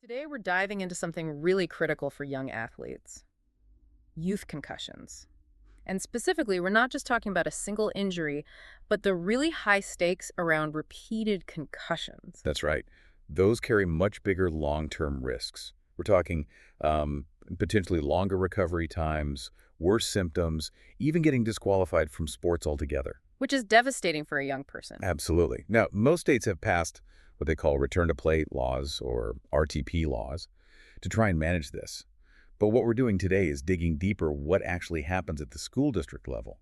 Today, we're diving into something really critical for young athletes: youth concussions. And specifically, we're not just talking about a single injury, but the really high stakes around repeated concussions. That's right. Those carry much bigger long-term risks. We're talking potentially longer recovery times, worse symptoms, even getting disqualified from sports altogether. Which is devastating for a young person. Absolutely. Now, most states have passed what they call return-to-play laws or RTP laws to try and manage this. But what we're doing today is digging deeper what actually happens at the school district level.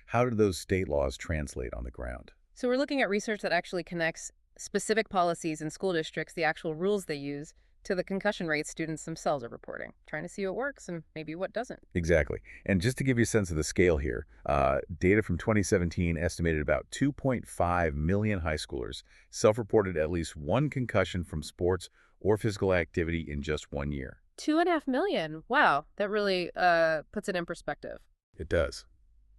How do those state laws translate on the ground? So, we're looking at research that actually connects specific policies in school districts, the actual rules they use, to the concussion rates students themselves are reporting, trying to see what works and maybe what doesn't. Exactly. And just to give you a sense of the scale here, data from 2017 estimated about 2.5 million high schoolers self-reported at least one concussion from sports or physical activity in just 1 year. 2.5 million. Wow, that really puts it in perspective. It does.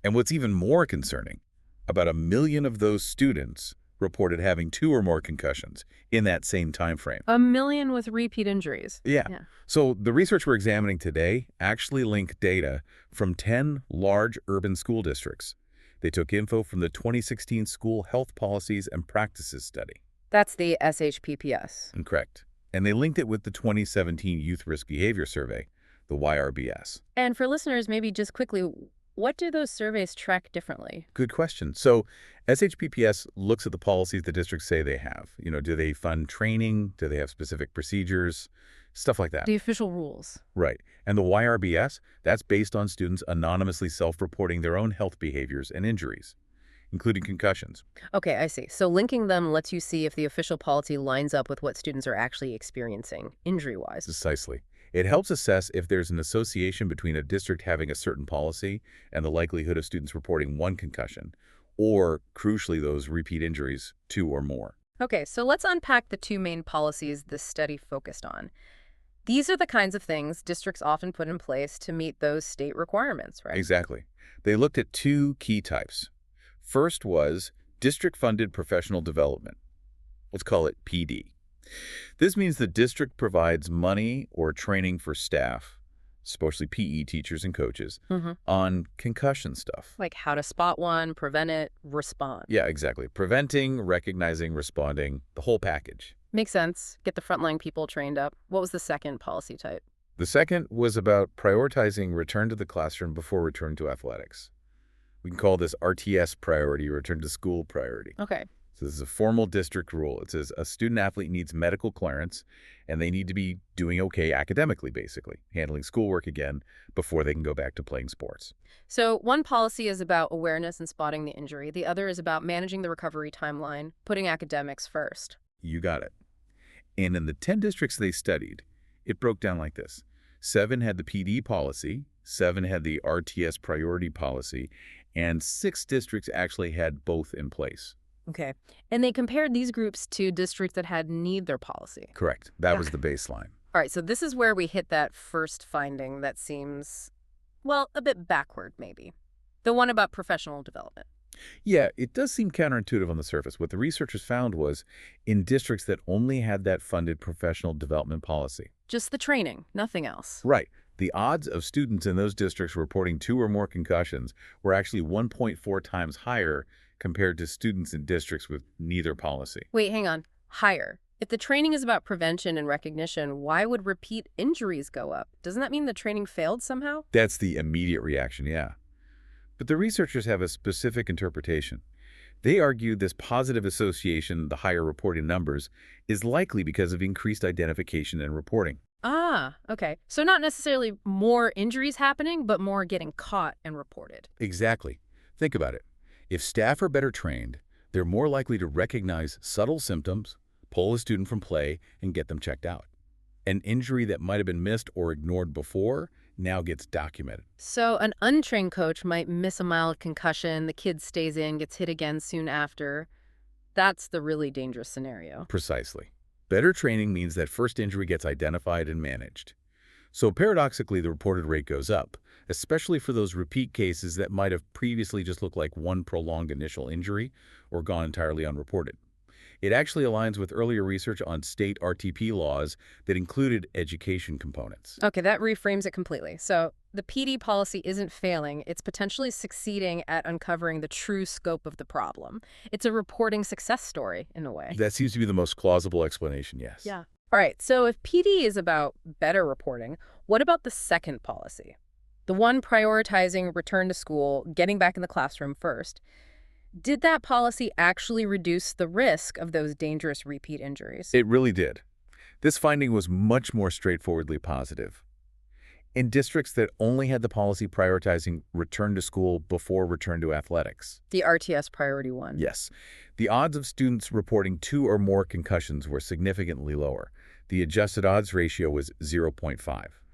And what's even more concerning, about 1 million of those students reported having 2 or more concussions in that same time frame. 1 million with repeat injuries. Yeah. Yeah. So the research we're examining today actually linked data from 10 large urban school districts. They took info from the 2016 School Health Policies and Practices Study. That's the SHPPS. Correct. And they linked it with the 2017 Youth Risk Behavior Survey, the YRBS. And for listeners, maybe just quickly, what do those surveys track differently? Good question. So SHPPS looks at the policies the districts say they have. Do they fund training? Do they have specific procedures? Stuff like that. The official rules. Right. And the YRBS, that's based on students anonymously self-reporting their own health behaviors and injuries, including concussions. Okay, I see. So linking them lets you see if the official policy lines up with what students are actually experiencing, injury-wise. Precisely. It helps assess if there's an association between a district having a certain policy and the likelihood of students reporting one concussion, or, crucially, those repeat injuries, 2 or more. Okay, so let's unpack the 2 main policies this study focused on. These are the kinds of things districts often put in place to meet those state requirements, right? Exactly. They looked at 2 key types. First was district-funded professional development. Let's call it PD. This means the district provides money or training for staff, especially PE teachers and coaches, on concussion stuff. Like how to spot one, prevent it, respond. Yeah, exactly. Preventing, recognizing, responding, the whole package. Makes sense. Get the frontline people trained up. What was the second policy type? The second was about prioritizing return to the classroom before return to athletics. We can call this RTS priority, return to school priority. Okay. So this is a formal district rule. It says a student athlete needs medical clearance, and they need to be doing okay academically, basically, handling schoolwork again before they can go back to playing sports. So one policy is about awareness and spotting the injury. The other is about managing the recovery timeline, putting academics first. You got it. And in the 10 districts they studied, it broke down like this. 7 had the PD policy, 7 had the RTS priority policy, and 6 districts actually had both in place. Okay. And they compared these groups to districts that had neither policy. Correct. That was the baseline. All right, so this is where we hit that first finding that seems, well, a bit backward, maybe. The one about professional development. Yeah, it does seem counterintuitive on the surface. What the researchers found was in districts that only had that funded professional development policy. Just the training, nothing else. Right. The odds of students in those districts reporting 2 or more concussions were actually 1.4 times higher compared to students in districts with neither policy. Wait, hang on. Higher. If the training is about prevention and recognition, why would repeat injuries go up? Doesn't that mean the training failed somehow? That's the immediate reaction, yeah. But the researchers have a specific interpretation. They argue this positive association, the higher reporting numbers, is likely because of increased identification and reporting. Ah, okay. So not necessarily more injuries happening, but more getting caught and reported. Exactly. Think about it. If staff are better trained, they're more likely to recognize subtle symptoms, pull a student from play, and get them checked out. An injury that might have been missed or ignored before now gets documented. So an untrained coach might miss a mild concussion, the kid stays in, gets hit again soon after. That's the really dangerous scenario. Precisely. Better training means that first injury gets identified and managed. So paradoxically, the reported rate goes up, especially for those repeat cases that might have previously just looked like one prolonged initial injury or gone entirely unreported. It actually aligns with earlier research on state RTP laws that included education components. Okay, that reframes it completely. So the PD policy isn't failing, it's potentially succeeding at uncovering the true scope of the problem. It's a reporting success story, in a way. That seems to be the most plausible explanation, yes. Yeah. All right, so if PD is about better reporting, what about the second policy? The one prioritizing return to school, getting back in the classroom first. Did that policy actually reduce the risk of those dangerous repeat injuries? It really did. This finding was much more straightforwardly positive. In districts that only had the policy prioritizing return to school before return to athletics. The RTS Priority 1. Yes, the odds of students reporting 2 or more concussions were significantly lower. The adjusted odds ratio was 0.5.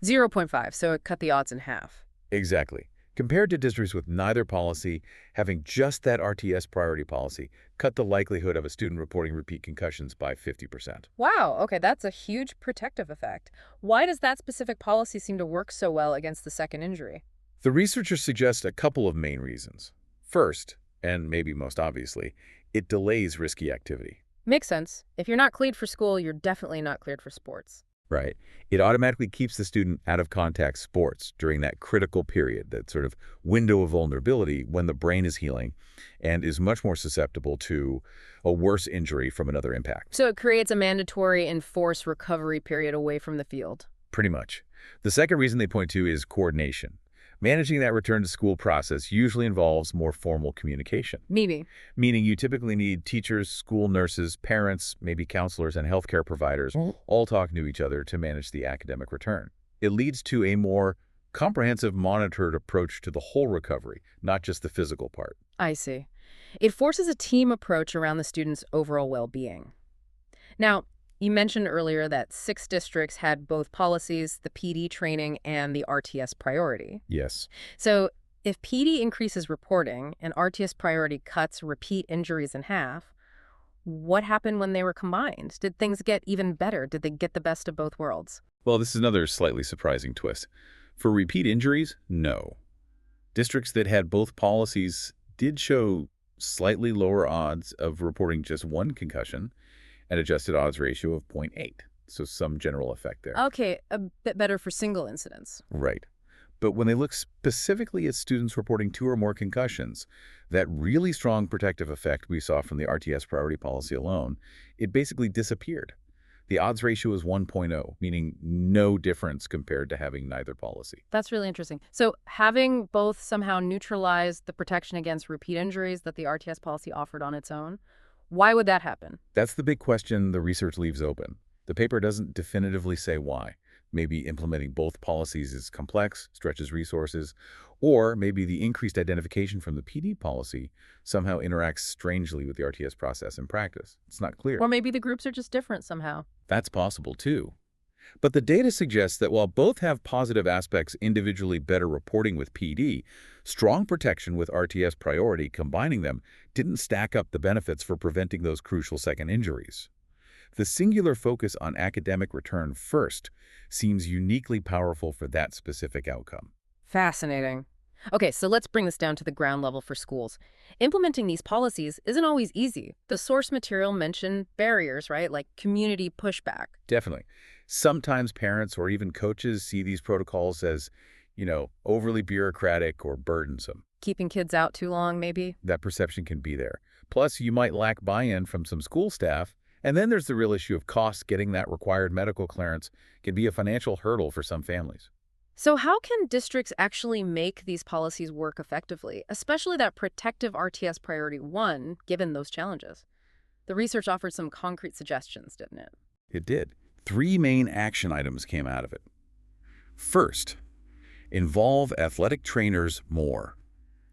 0.5, so it cut the odds in half. Exactly. Compared to districts with neither policy, having just that RTS priority policy cut the likelihood of a student reporting repeat concussions by 50%. Wow, okay, that's a huge protective effect. Why does that specific policy seem to work so well against the second injury? The researchers suggest a couple of main reasons. First, and maybe most obviously, it delays risky activity. Makes sense. If you're not cleared for school, you're definitely not cleared for sports. Right. It automatically keeps the student out of contact sports during that critical period, that sort of window of vulnerability when the brain is healing and is much more susceptible to a worse injury from another impact. So it creates a mandatory enforced recovery period away from the field. Pretty much. The second reason they point to is coordination. Managing that return to school process usually involves more formal communication. Maybe. Meaning you typically need teachers, school nurses, parents, maybe counselors, and healthcare providers all talking to each other to manage the academic return. It leads to a more comprehensive, monitored approach to the whole recovery, not just the physical part. I see. It forces a team approach around the student's overall well-being. Now, you mentioned earlier that 6 districts had both policies, the PD training, and the RTS priority. Yes. So if PD increases reporting and RTS priority cuts repeat injuries in half, what happened when they were combined? Did things get even better? Did they get the best of both worlds? Well, this is another slightly surprising twist. For repeat injuries, no. Districts that had both policies did show slightly lower odds of reporting just one concussion, an adjusted odds ratio of 0.8, so some general effect there. Okay, a bit better for single incidents. Right. But when they look specifically at students reporting 2 or more concussions, that really strong protective effect we saw from the RTS priority policy alone, it basically disappeared. The odds ratio is 1.0, meaning no difference compared to having neither policy. That's really interesting. So having both somehow neutralized the protection against repeat injuries that the RTS policy offered on its own, why would that happen? That's the big question the research leaves open. The paper doesn't definitively say why. Maybe implementing both policies is complex, stretches resources, or maybe the increased identification from the PD policy somehow interacts strangely with the RTS process in practice. It's not clear. Or maybe the groups are just different somehow. That's possible too. But the data suggests that while both have positive aspects, individually better reporting with PD, strong protection with RTS priority, combining them, didn't stack up the benefits for preventing those crucial second injuries. The singular focus on academic return first seems uniquely powerful for that specific outcome. Fascinating. Okay, so let's bring this down to the ground level for schools. Implementing these policies isn't always easy. The source material mentioned barriers, right? Like community pushback. Definitely. Sometimes parents or even coaches see these protocols as, overly bureaucratic or burdensome. Keeping kids out too long, maybe? That perception can be there. Plus, you might lack buy-in from some school staff. And then there's the real issue of costs. Getting that required medical clearance can be a financial hurdle for some families. So how can districts actually make these policies work effectively, especially that protective RTS priority 1, given those challenges? The research offered some concrete suggestions, didn't it? It did. 3 main action items came out of it. First, involve athletic trainers more,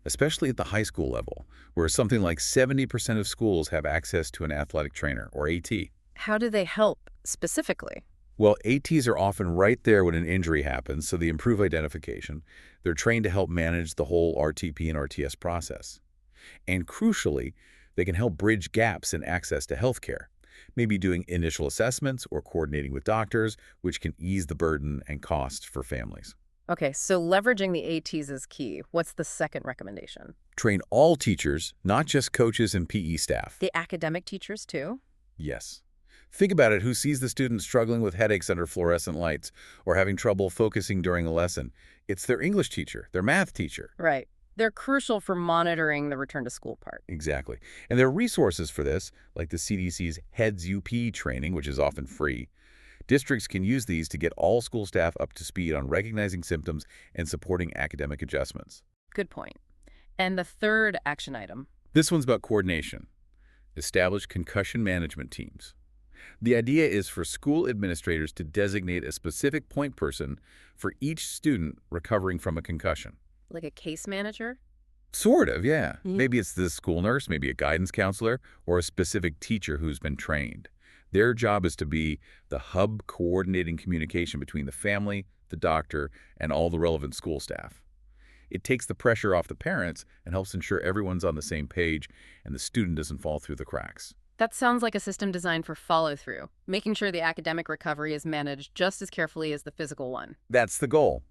especially at the high school level, where something like 70% of schools have access to an athletic trainer, or AT. How do they help specifically? Well, ATs are often right there when an injury happens, so they improve identification. They're trained to help manage the whole RTP and RTS process. And crucially, they can help bridge gaps in access to healthcare, maybe doing initial assessments or coordinating with doctors, which can ease the burden and cost for families. Okay, so leveraging the ATs is key. What's the second recommendation? Train all teachers, not just coaches and PE staff. The academic teachers, too? Yes. Think about it. Who sees the student struggling with headaches under fluorescent lights or having trouble focusing during a lesson? It's their English teacher, their math teacher. Right. They're crucial for monitoring the return to school part. Exactly. And there are resources for this, like the CDC's HEADS UP training, which is often free. Districts can use these to get all school staff up to speed on recognizing symptoms and supporting academic adjustments. Good point. And the third action item. This one's about coordination. Establish concussion management teams. The idea is for school administrators to designate a specific point person for each student recovering from a concussion. Like a case manager? Sort of, yeah. Mhm. Maybe it's the school nurse, maybe a guidance counselor, or a specific teacher who's been trained. Their job is to be the hub coordinating communication between the family, the doctor, and all the relevant school staff. It takes the pressure off the parents and helps ensure everyone's on the same page and the student doesn't fall through the cracks. That sounds like a system designed for follow-through, making sure the academic recovery is managed just as carefully as the physical one. That's the goal.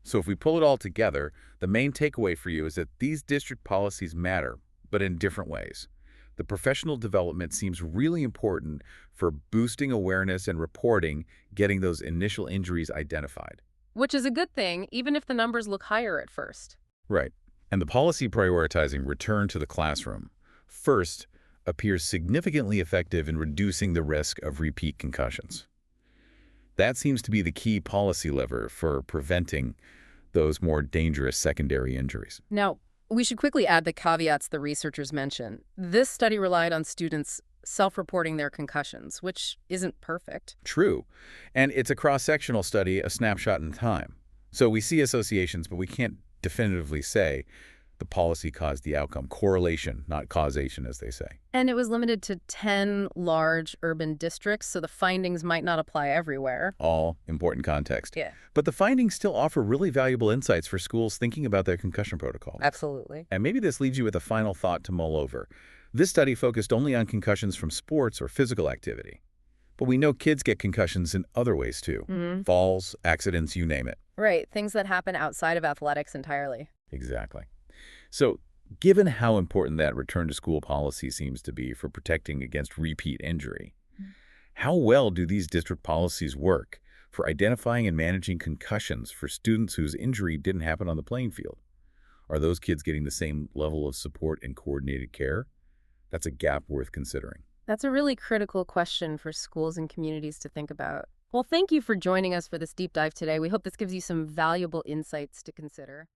So if we pull it all together, the main takeaway for you is that these district policies matter, but in different ways. The professional development seems really important for boosting awareness and reporting, getting those initial injuries identified. Which is a good thing, even if the numbers look higher at first. Right. And the policy prioritizing return to the classroom first appears significantly effective in reducing the risk of repeat concussions. That seems to be the key policy lever for preventing those more dangerous secondary injuries. Now, we should quickly add the caveats the researchers mention. This study relied on students self-reporting their concussions, which isn't perfect. True. And it's a cross-sectional study, a snapshot in time. So we see associations, but we can't definitively say the policy caused the outcome. Correlation, not causation, as they say. And it was limited to 10 large urban districts, so the findings might not apply everywhere. All important context. Yeah, But the findings still offer really valuable insights for schools thinking about their concussion protocols. absolutely. And maybe this leaves you with a final thought to mull over. This study focused only on concussions from sports or physical activity. But we know kids get concussions in other ways too. Mhm. Falls, accidents, you name it. Right, things that happen outside of athletics entirely. Exactly. So, given how important that return to school policy seems to be for protecting against repeat injury, how well do these district policies work for identifying and managing concussions for students whose injury didn't happen on the playing field? Are those kids getting the same level of support and coordinated care? That's a gap worth considering. That's a really critical question for schools and communities to think about. Well, thank you for joining us for this deep dive today. We hope this gives you some valuable insights to consider.